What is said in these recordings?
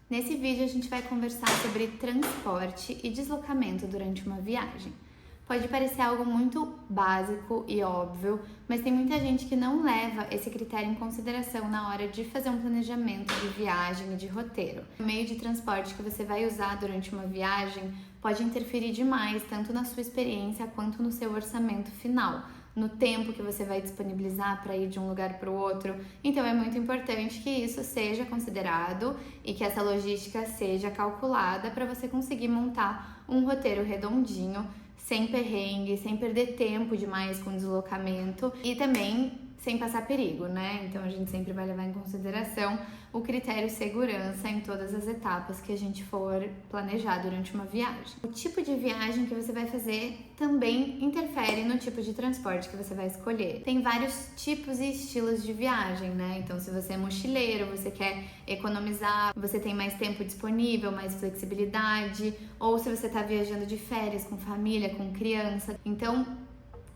Nesse vídeo a gente vai conversar sobre transporte e deslocamento durante uma viagem. Pode parecer algo muito básico e óbvio, mas tem muita gente que não leva esse critério em consideração na hora de fazer um planejamento de viagem e de roteiro. O meio de transporte que você vai usar durante uma viagem pode interferir demais tanto na sua experiência quanto no seu orçamento final, no tempo que você vai disponibilizar para ir de um lugar para o outro. Então é muito importante que isso seja considerado e que essa logística seja calculada para você conseguir montar um roteiro redondinho, sem perrengue, sem perder tempo demais com deslocamento e também sem passar perigo, né? Então a gente sempre vai levar em consideração o critério segurança em todas as etapas que a gente for planejar durante uma viagem. O tipo de viagem que você vai fazer também interfere no tipo de transporte que você vai escolher. Tem vários tipos e estilos de viagem, né? Então se você é mochileiro, você quer economizar, você tem mais tempo disponível, mais flexibilidade, ou se você está viajando de férias com família, com criança. Então,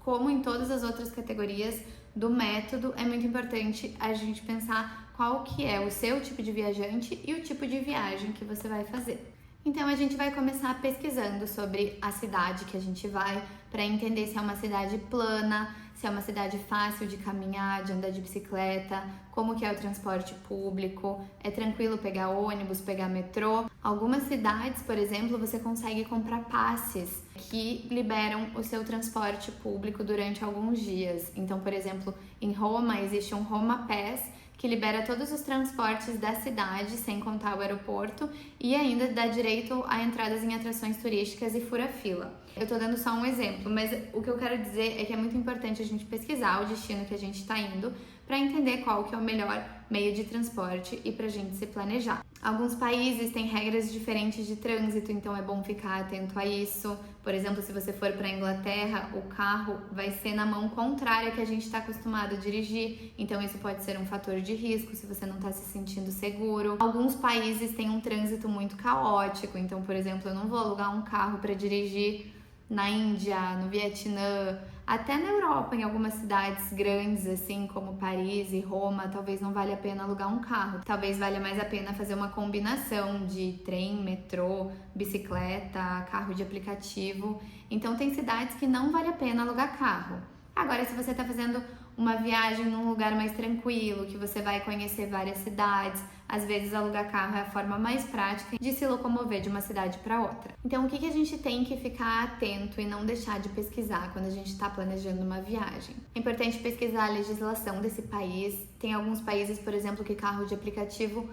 como em todas as outras categorias do método, é muito importante a gente pensar qual que é o seu tipo de viajante e o tipo de viagem que você vai fazer. Então a gente vai começar pesquisando sobre a cidade que a gente vai para entender se é uma cidade plana, se é uma cidade fácil de caminhar, de andar de bicicleta, como que é o transporte público, é tranquilo pegar ônibus, pegar metrô. Algumas cidades, por exemplo, você consegue comprar passes que liberam o seu transporte público durante alguns dias. Então, por exemplo, em Roma existe um Roma Pass, que libera todos os transportes da cidade, sem contar o aeroporto, e ainda dá direito a entradas em atrações turísticas e fura-fila. Eu tô dando só um exemplo, mas o que eu quero dizer é que é muito importante a gente pesquisar o destino que a gente está indo para entender qual que é o melhor meio de transporte e pra gente se planejar. Alguns países têm regras diferentes de trânsito, então é bom ficar atento a isso. Por exemplo, se você for para a Inglaterra, o carro vai ser na mão contrária que a gente está acostumado a dirigir, então isso pode ser um fator de risco se você não está se sentindo seguro. Alguns países têm um trânsito muito caótico, então, por exemplo, eu não vou alugar um carro para dirigir na Índia, no Vietnã, até na Europa, em algumas cidades grandes, assim como Paris e Roma, talvez não valha a pena alugar um carro. Talvez valha mais a pena fazer uma combinação de trem, metrô, bicicleta, carro de aplicativo. Então tem cidades que não vale a pena alugar carro. Agora, se você está fazendo uma viagem num lugar mais tranquilo, que você vai conhecer várias cidades, às vezes alugar carro é a forma mais prática de se locomover de uma cidade para outra. Então, o que a gente tem que ficar atento e não deixar de pesquisar quando a gente está planejando uma viagem? É importante pesquisar a legislação desse país. Tem alguns países, por exemplo, que carro de aplicativo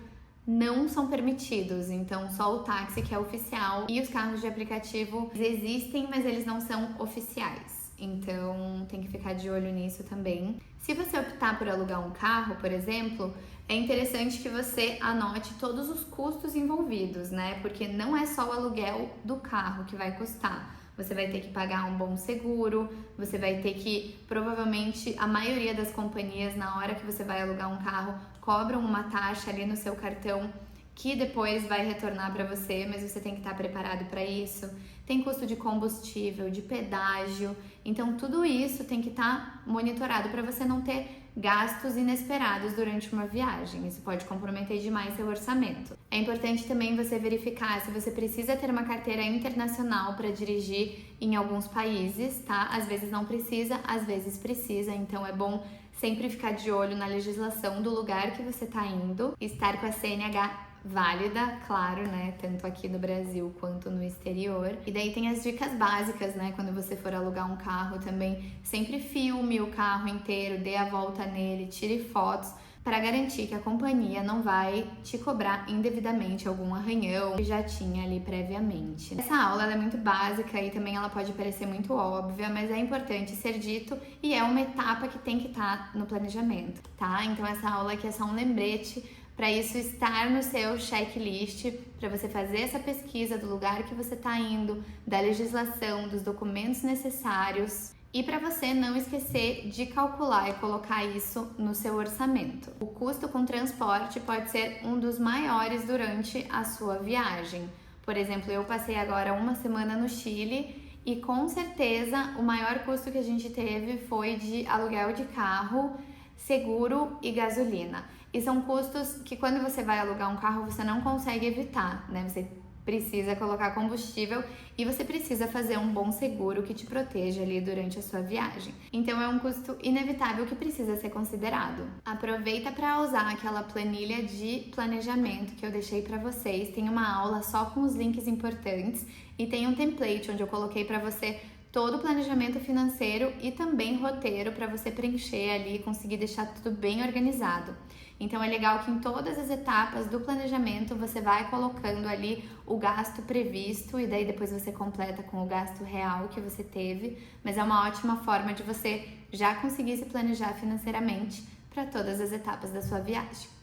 não são permitidos, então só o táxi que é oficial e os carros de aplicativo existem, mas eles não são oficiais. Então tem que ficar de olho nisso também. Se você optar por alugar um carro, por exemplo, é interessante que você anote todos os custos envolvidos, né? Porque não é só o aluguel do carro que vai custar. Você vai ter que pagar um bom seguro, você vai ter que, provavelmente, a maioria das companhias, na hora que você vai alugar um carro, cobram uma taxa ali no seu cartão que depois vai retornar para você, mas você tem que estar preparado para isso. Tem custo de combustível, de pedágio, então tudo isso tem que estar monitorado para você não ter gastos inesperados durante uma viagem. Isso pode comprometer demais seu orçamento. É importante também você verificar se você precisa ter uma carteira internacional para dirigir em alguns países, tá? Às vezes não precisa, às vezes precisa, então é bom sempre ficar de olho na legislação do lugar que você está indo, estar com a CNH válida, claro, né? Tanto aqui no Brasil quanto no exterior. E daí tem as dicas básicas, né? Quando você for alugar um carro também, sempre filme o carro inteiro, dê a volta nele, tire fotos para garantir que a companhia não vai te cobrar indevidamente algum arranhão que já tinha ali previamente. Essa aula ela é muito básica e também ela pode parecer muito óbvia, mas é importante ser dito e é uma etapa que tem que estar no planejamento, tá? Então essa aula aqui é só um lembrete para isso estar no seu checklist, para você fazer essa pesquisa do lugar que você está indo, da legislação, dos documentos necessários e para você não esquecer de calcular e colocar isso no seu orçamento. O custo com transporte pode ser um dos maiores durante a sua viagem. Por exemplo, eu passei agora uma semana no Chile e com certeza o maior custo que a gente teve foi de aluguel de carro, seguro e gasolina. E são custos que quando você vai alugar um carro você não consegue evitar, né? Você precisa colocar combustível e você precisa fazer um bom seguro que te proteja ali durante a sua viagem. Então é um custo inevitável que precisa ser considerado. Aproveita para usar aquela planilha de planejamento que eu deixei para vocês. Tem uma aula só com os links importantes e tem um template onde eu coloquei para você todo o planejamento financeiro e também roteiro para você preencher ali e conseguir deixar tudo bem organizado. Então é legal que em todas as etapas do planejamento você vai colocando ali o gasto previsto e daí depois você completa com o gasto real que você teve, mas é uma ótima forma de você já conseguir se planejar financeiramente para todas as etapas da sua viagem.